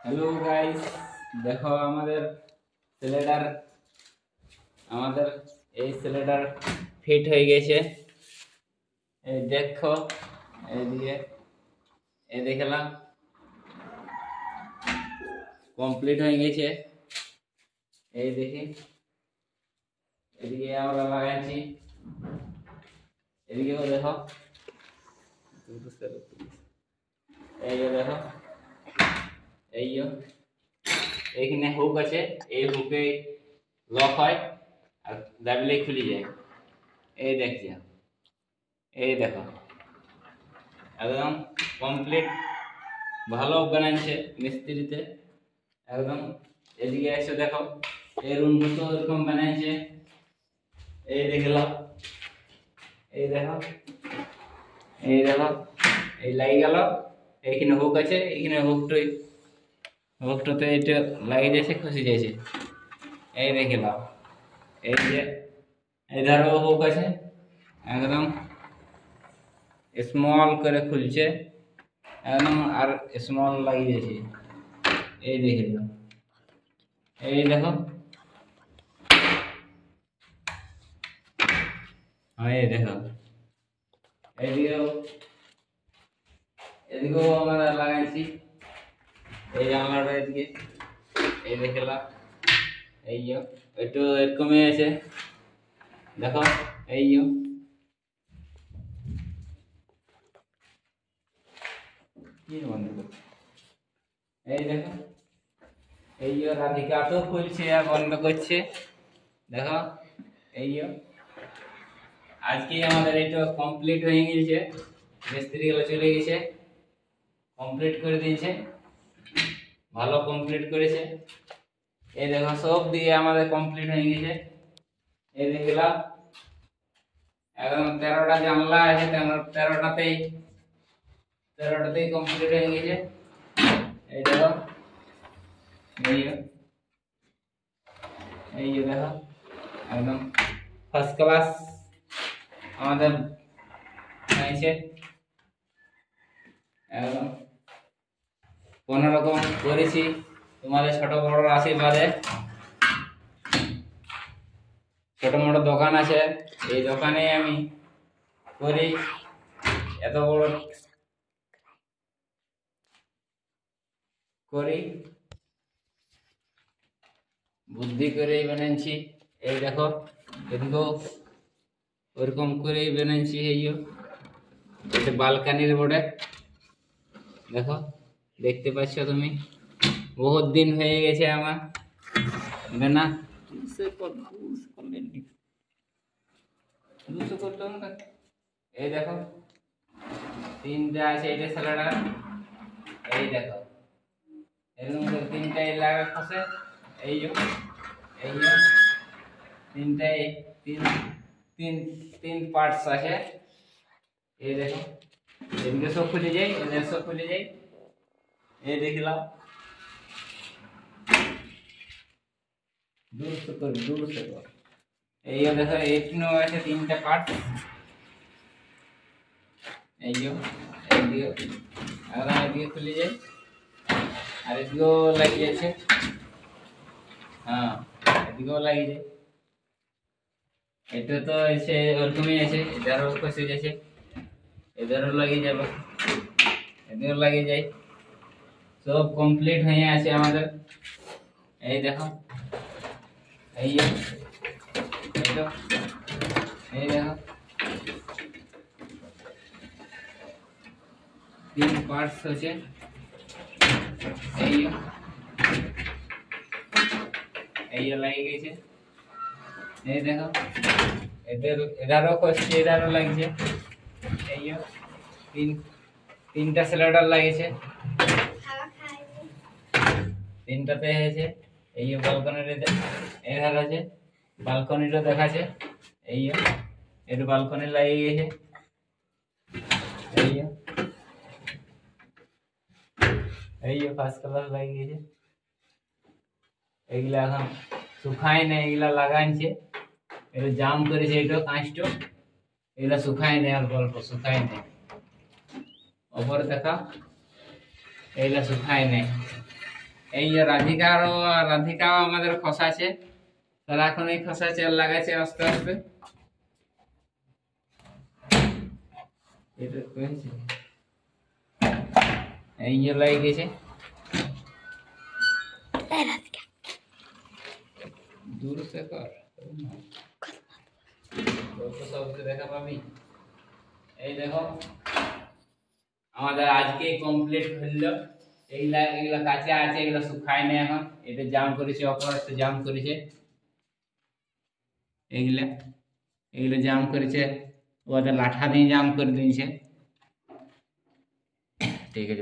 Hello guys, দেখো ছেলেটার আমাদের এই ছেলেটার ফিট হয়ে গেছে। এই দেখো, এইদিকে এই দেখলাম কমপ্লিট হয়ে গেছে। এই দেখি এদিকে আমরা লাগাইছি, এদিকেও দেখো, এই যে দেখো, এই যে এইখানে হুক আছে, এই হুকে লক হয় আর দাবলেই খুলে যায়। এই দেখছি, এই দেখো একদম কমপ্লিট ভালো বানাইছে মিস্ত্রিতে একদম। এদিকে এসে দেখো, এই রুমটা তো এরকম বানাইছে। এই দেখলাম, এই দেখো, এই দেখো, এই লাগিয়ে গেল। এইখানে হুক আছে, এইখানে হুকটাতে এটা লাগিয়ে যাচ্ছে, খুশি যাচ্ছে। এই দেখলাম, এই যে এই ধারও হুক আছে, একদম স্মল করে খুলছে একদম, আর স্মল লাগিয়ে যাচ্ছে। এই দেখে দাও, এই দেখো, এই দেখো, এদিকেও আমরা লাগাইছি। এই জানলাটা এদিকে, এই দেখলাম, এই যে একটু এরকমই আছে, দেখো, এই যে এই দেখো, এই যে রাধিকা তো খুলছে আর বন্ধ করছে, দেখো, এই যে আজকে আমাদের এটা কমপ্লিট হয়ে গেছে। মিস্ত্রি গুলো চলে গেছে, কমপ্লিট করে দিয়েছে, ভালো কমপ্লিট করেছে। এই দেখো সব দিয়ে আমাদের কমপ্লিট হয়ে গেছে। এই দেখলাম একদম 13টা জানলা আছে, 13টাতেই কমপ্লিট হয়ে গেছে। এই দেখো, এই যে দেখো একদম ফার্স্ট ক্লাস আমাদের হয়েছে একদম। কোন রকম করেছি তোমাদের ছোট বড় আশীর্বাদে। ছোট মোটো দোকান আছে, এই দোকানে আমি করি, এত বড় করি, বুদ্ধি করেই বানাইছি। এই দেখো, এদিকেও ওরকম করেই বানাইছি। এই এটা বালকানির বটে, দেখো, দেখতে পাচ্ছ তুমি। বহুত দিন হয়ে গেছে আমার বেনা। এই দেখো, তিনটা আছে, এটা স্যালাডার। এই দেখো, এরকম করে তিনটাই লাগা খসে। এই যে তিনটাই তিন তিন তিন পার্টস আছে। এই দেখো, এদিকে সব খুলে যায়, এদিকে সব খুলে যায়। এই দেখলাম, দূর से कर। এই দেখো, এইখানেও আছে তিনটা পার্ট। এই যে এদিকে খুলে যায়, আর এদিকেও লাগিয়ে আছে। হ্যাঁ, এদিকেও লাগিয়ে যায়। এটা তো এসে ওরকমই আছে, এটারও ফসে যাচ্ছে, এদেরও লাগিয়ে যাবে, এদিকেও লাগিয়ে যায়। সব কমপ্লিট হয়ে আছে আমাদের। এই দেখো, এই দেখো, তিন পার্টস আছে। এই লাগিয়ে গেছে। এই দেখো, এদারও করছে, এদারও লাগছে। এই তিনটা সিলিন্ডার লাগিয়েছে, তিনটাতে হয়েছে। এই বালকনির এধার আছে, বালকনিটা দেখাচ্ছে। এই এর বালকনি লাগিয়ে গেছে। এই ফার্স্ট ক্লাস লাগিয়ে গেছে। এগুলা এখন শুকায় না, এগুলা লাগাইছে, এটা জাম করেছে, এটা কাঁচটো, এগুলা শুকায় না, আর গল্প শুকায় না। ওপরে দেখা, এগুলা শুকায় নাই। এই যে রাধিকাও আমাদের খসাছে, সারাক্ষণ এই খসাছে আর লাগাচ্ছে আস্তে আস্তে। এটা কইছে এই যে লাগে গেছে দূর से कर তো সবকে দেখা পাবি। এই দেখো আমাদের আজকে কমপ্লিট হলো। এইগুলা কাঁচা আছে, এগুলা শুকায় না এখন। এটা জাম করেছে, অপর একটা জাম করেছে, এইগুলা এগুলো জাম করেছে, ওদের লাঠা দিয়ে জাম করে দিয়েছে। ঠিক আছে।